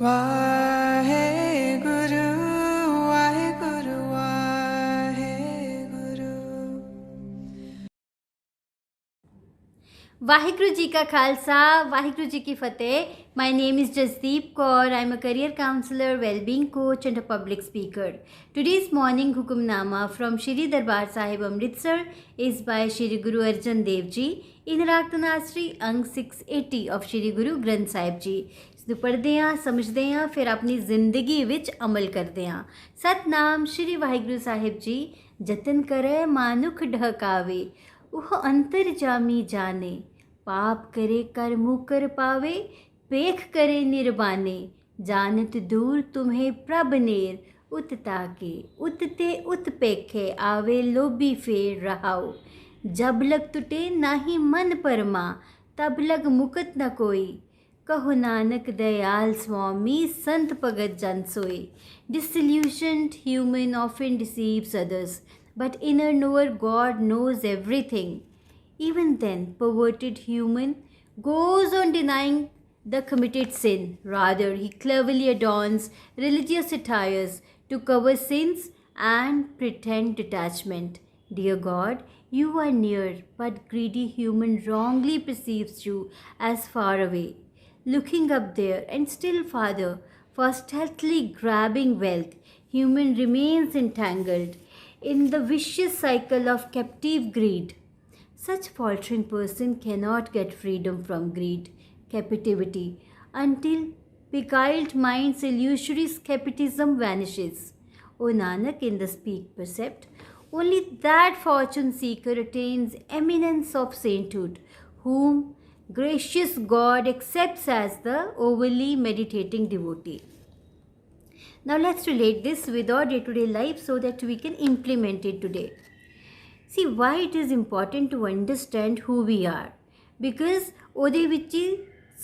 ਵਾਹਿਗੁਰੂ ਵਾਹਿਗੁਰੂ ਵਾਹਿਗੁਰੂ। वाहिगुरु जी का खालसा वाहिगुरु जी की फतेह। My name is Jasdeep Kaur. I am a career counselor, well-being coach and a public speaker. Today's morning hukumnama from Shri Darbar Sahib Amritsar is by Shri Guru Arjan Dev Ji in Raktanasri Ang 680 of Shri Guru Granth Sahib Ji. ਇਸ ਨੂੰ ਪੜ੍ਹਦੇ ਹਾਂ, ਸਮਝਦੇ ਹਾਂ, ਫਿਰ ਆਪਣੀ ਜ਼ਿੰਦਗੀ ਵਿੱਚ ਅਮਲ ਕਰਦੇ ਹਾਂ। ਸਤਨਾਮ ਸ਼੍ਰੀ ਵਾਹਿਗੁਰੂ ਸਾਹਿਬ ਜੀ। ਜਤਨ ਕਰੇ ਮਾਨੁਖ ਢਕਾਵੇ, ਉਹ ਅੰਤਰਜਾਮੀ ਜਾਣੇ। पाप करे कर मुकर पावे, पेख करे निर्बाने। जानत दूर तुम्हें प्रभ नेर, उत ताके उतते उत पेखे। आवे लोभी फेर रहाओ, जब लग टुटे नाही मन परमा, तब लग मुकत न कोई। कहो नानक दयाल स्वामी, संत भगत जन सोई। Disillusioned human often deceives others, but inner knower God knows everything. Even then, perverted human goes on denying the committed sin. Rather, he cleverly adorns religious attires to cover sins and pretend detachment. Dear God, you are near, but greedy human wrongly perceives you as far away, looking up there and still farther, for stealthily grabbing wealth. Human remains entangled in the vicious cycle of captive greed. Such faltering person cannot get freedom from greed, captivity, until beguiled mind's illusory skepticism vanishes. O Nanak, in the speak precept, only that fortune seeker attains eminence of sainthood, whom gracious God accepts as the overly meditating devotee. Now let's relate this with our day-to-day life so that we can implement it today. See why it is important to understand who we are, because ਉਹਦੇ ਵਿੱਚ ਹੀ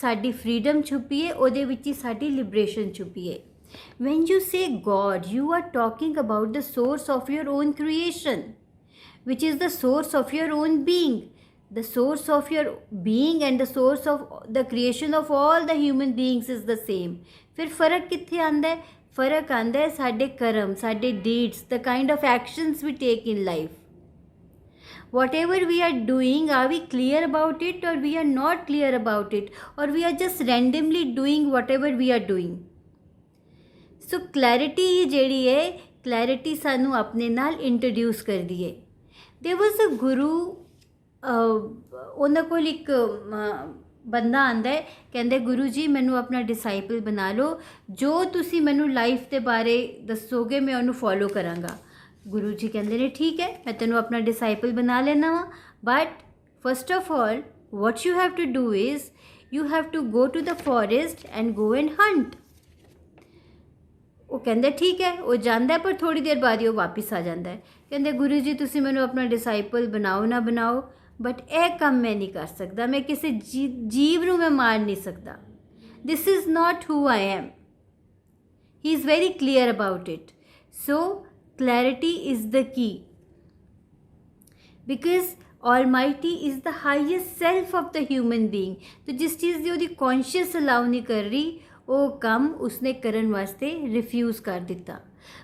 ਸਾਡੀ freedom ਛੁਪੀ ਹੈ, ਉਹਦੇ ਵਿੱਚ ਹੀ ਸਾਡੀ liberation ਛੁਪੀ ਹੈ. When you say God, you are talking about the source of your own creation, which is the source of your own being. The source of your being and the source of the creation of all the human beings is the same. ਫਿਰ ਫਰਕ ਕਿੱਥੇ ਆਉਂਦਾ ਹੈ? ਫਰਕ ਆਉਂਦਾ ਹੈ ਸਾਡੇ ਕਰਮ, ਸਾਡੇ deeds, the kind of actions we take in life. Whatever we are doing, are we clear about it or we are not clear about it, or we are just randomly doing whatever we are doing? So clarity ही ਜਿਹੜੀ ਹੈ, clarity ਸਾਨੂੰ ਆਪਣੇ ਨਾਲ introduce ਕਰਦੀ ਹੈ. There was a guru, ਉਹਨਾਂ ਕੋਲ ਇੱਕ ਬੰਦਾ ਆਂਦਾ ਹੈ, ਕਹਿੰਦੇ ਗੁਰੂ ਜੀ ਮੈਨੂੰ ਆਪਣਾ ਡਿਸਾਈਪਲ ਬਣਾ ਲਓ, ਜੋ ਤੁਸੀਂ ਮੈਨੂੰ ਲਾਈਫ ਦੇ ਬਾਰੇ ਦੱਸੋਗੇ ਮੈਂ ਉਹਨੂੰ ਫੋਲੋ ਕਰਾਂਗਾ। गुरु जी कहते हैं ठीक है, मैं तेनों अपना डिसाइपल बना लेना वा, but first of all what you have to do is you have to go to the forest and go and hunt. वो कहते ठीक है, वो जाता है, पर थोड़ी देर बाद ही वो वापस आ जाता है। कहते गुरु जी तुसी मैनू अपना डिसाइपल बनाओ ना बनाओ, बट यह काम मैं नहीं कर सकता, मैं किसी जीव नूं मैं मार नहीं सकता। This is not who I am. He is very clear about it. So clarity is the key, because Almighty is the highest self of the human being. तो जिस चीज़ ਦੀ ਉਹਦੀ conscious allow ਨਹੀਂ ਕਰ ਰਹੀ, ਉਹ ਕੰਮ ਉਸਨੇ ਕਰਨ ਵਾਸਤੇ refuse ਕਰ ਦਿੱਤਾ।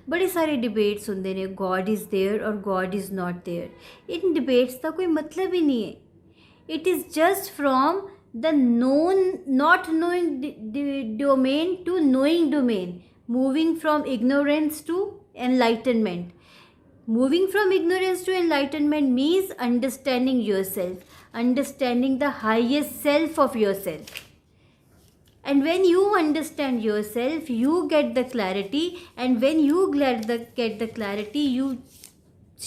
ਬੜੇ ਸਾਰੇ debates ਹੁੰਦੇ ਨੇ, God is there or God is not there. in debates ਦਾ ਕੋਈ ਮਤਲਬ ਹੀ ਨਹੀਂ ਹੈ। it is just from the known not knowing domain to knowing domain, moving from ignorance to enlightenment. Moving from ignorance to enlightenment means understanding yourself, understanding the highest self of yourself. And when you understand yourself, you get the clarity, and when you get the clarity, you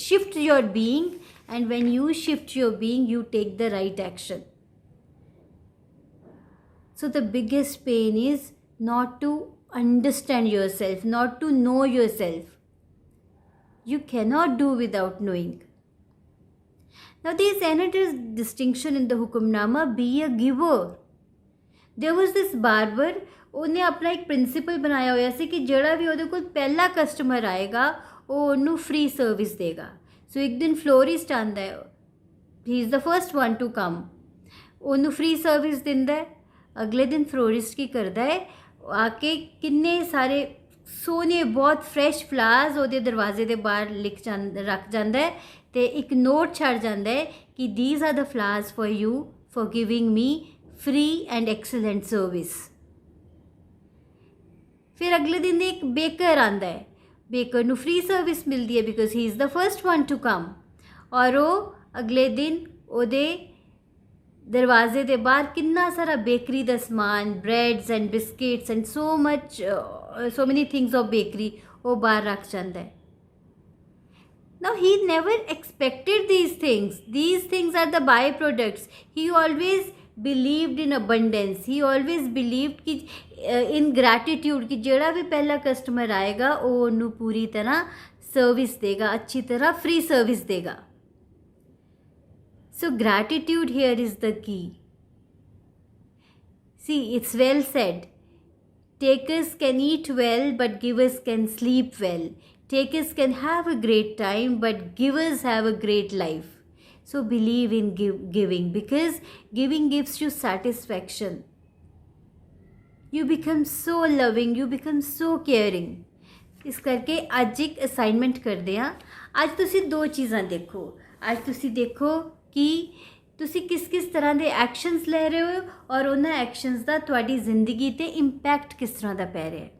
shift your being, and when you shift your being, you take the right action. So the biggest pain is not to understand yourself, not to know yourself. You cannot do without knowing. Now there is another distinction in the Hukamnama, be a giver. There was this barber, ਉਹਨੇ ਆਪਣਾ ਇੱਕ principal ਬਣਾਇਆ ਹੋਇਆ ਸੀ ਕਿ ਜਿਹੜਾ ਵੀ ਉਹਦੇ ਕੋਲ ਪਹਿਲਾ ਕਸਟਮਰ ਆਏਗਾ ਉਹ ਉਹਨੂੰ ਫ੍ਰੀ ਸਰਵਿਸ ਦੇਗਾ। ਸੋ ਇੱਕ ਦਿਨ ਫਲੋਰਿਸਟ ਆਉਂਦਾ ਹੈ, he is the first one to come, ਉਹਨੂੰ ਫ੍ਰੀ ਸਰਵਿਸ ਦਿੰਦਾ ਹੈ। ਅਗਲੇ ਦਿਨ ਫਲੋਰਿਸਟ ਕੀ ਕਰਦਾ ਹੈ, आके किन्ने सारे सोने बहुत फ्रैश फ्लावर्स ਉਹਦੇ ਦਰਵਾਜ਼ੇ ਦੇ ਬਾਹਰ ਰੱਖ ਜਾਂਦਾ ਹੈ ਤੇ ਇੱਕ ਨੋਟ ਛੱਡ ਜਾਂਦਾ ਹੈ ਕਿ these are the flowers for you for giving me free and excellent service। ਫਿਰ ਅਗਲੇ ਦਿਨ ਇੱਕ ਬੇਕਰ ਆਂਦਾ ਹੈ, ਬੇਕਰ ਨੂੰ ਫ੍ਰੀ ਸਰਵਿਸ ਮਿਲਦੀ ਹੈ because he is the first one to come, ਔਰ ਉਹ ਅਗਲੇ ਦਿਨ ਉਹਦੇ ਦਰਵਾਜ਼ੇ ਦੇ ਬਾਹਰ ਕਿੰਨਾ ਸਾਰਾ ਬੇਕਰੀ ਦਾ ਸਮਾਨ, breads and biscuits and so many things of bakery ਉਹ ਬਾਹਰ ਰੱਖ ਜਾਂਦਾ ਹੈ। Now he never expected these things. These things are the byproducts. He always believed in abundance. He always believed कि in gratitude कि ਜਿਹੜਾ ਵੀ ਪਹਿਲਾ ਕਸਟਮਰ ਆਏਗਾ ਉਹ ਉਹਨੂੰ ਪੂਰੀ ਤਰ੍ਹਾਂ ਸਰਵਿਸ ਦੇਗਾ, ਅੱਛੀ ਤਰ੍ਹਾਂ ਫ੍ਰੀ ਸਰਵਿਸ ਦੇਗਾ। So gratitude here is the key. See, it's well said. Takers can eat well, but givers can sleep well. Takers can have a great time, but givers have a great life. So believe in giving, because giving gives you satisfaction. You become so loving, you become so caring. ਇਸ ਕਰਕੇ ਅੱਜ ਇੱਕ assignment ਕਰਦੇ ਹਾਂ। ਅੱਜ ਤੁਸੀਂ ਦੋ ਚੀਜ਼ਾਂ ਦੇਖੋ। ਅੱਜ ਤੁਸੀਂ ਦੇਖੋ ਕਿ ਤੁਸੀਂ ਕਿਸ ਕਿਸ ਤਰ੍ਹਾਂ ਦੇ ਐਕਸ਼ਨਸ ਲੈ ਰਹੇ ਹੋ ਔਰ ਉਹਨਾਂ ਐਕਸ਼ਨਸ ਦਾ ਤੁਹਾਡੀ ਜ਼ਿੰਦਗੀ 'ਤੇ ਇੰਪੈਕਟ ਕਿਸ ਤਰ੍ਹਾਂ ਦਾ ਪੈ ਰਿਹਾ ਹੈ।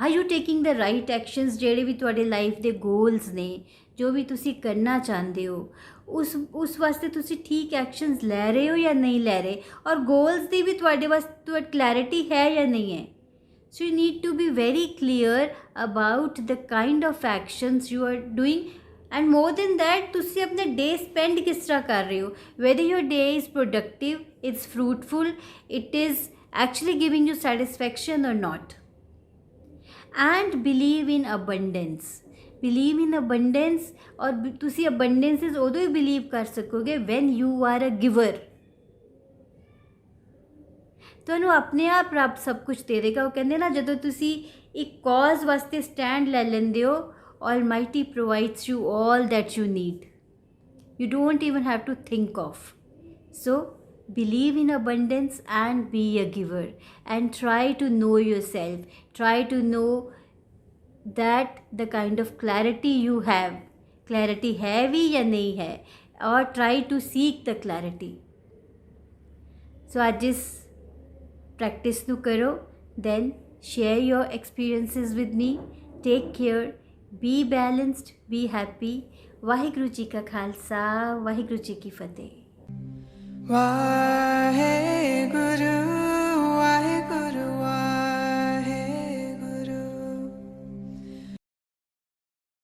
Are you taking the right actions? ਜਿਹੜੇ ਵੀ ਤੁਹਾਡੇ ਲਾਈਫ ਦੇ ਗੋਲਸ ਨੇ, ਜੋ ਵੀ ਤੁਸੀਂ ਕਰਨਾ ਚਾਹੁੰਦੇ ਹੋ, ਉਸ ਵਾਸਤੇ ਤੁਸੀਂ ਠੀਕ ਐਕਸ਼ਨਸ ਲੈ ਰਹੇ ਹੋ ਜਾਂ ਨਹੀਂ ਲੈ ਰਹੇ, ਔਰ ਗੋਲਸ ਦੀ ਵੀ ਤੁਹਾਡੇ ਵਾਸਤੇ ਕਲੈਰਿਟੀ ਹੈ ਜਾਂ ਨਹੀਂ ਹੈ। So you need to be very clear about the kind of actions you are doing, and more than that ਤੁਸੀਂ ਆਪਣੇ ਡੇ ਸਪੈਂਡ ਕਿਸ ਤਰ੍ਹਾਂ ਕਰ ਰਹੇ ਹੋ, whether your day is productive, it's fruitful, it is actually giving you satisfaction or not. And believe in abundance. Believe in abundance, ਔਰ ਤੁਸੀਂ abundances ਉਦੋਂ ਹੀ believe ਕਰ ਸਕੋਗੇ when you are a giver. ਤੁਹਾਨੂੰ ਆਪਣੇ ਆਪ ਰੱਬ ਸਭ ਕੁਝ ਦੇ ਦੇਗਾ। ਉਹ ਕਹਿੰਦੇ ਨਾ, ਜਦੋਂ ਤੁਸੀਂ ਇੱਕ ਕੌਜ਼ ਵਾਸਤੇ ਸਟੈਂਡ ਲੈ ਲੈਂਦੇ ਹੋ, Almighty provides you all that you need. You don't even have to think of. So believe in abundance and be a giver, and try to know yourself. Try to know that the kind of clarity you have, clarity है भी या नहीं है, or try to seek the clarity. So आज इस practice ਨੂੰ ਕਰੋ, then share your experiences with me. Take care. Be balanced, be happy. Waheguru ji ਕਾ ਖਾਲਸਾ, ਵਾਹਿਗੁਰੂ ਜੀ ਕੀ ਫਤਿਹ। ਵਾਹਿਗੁਰੂ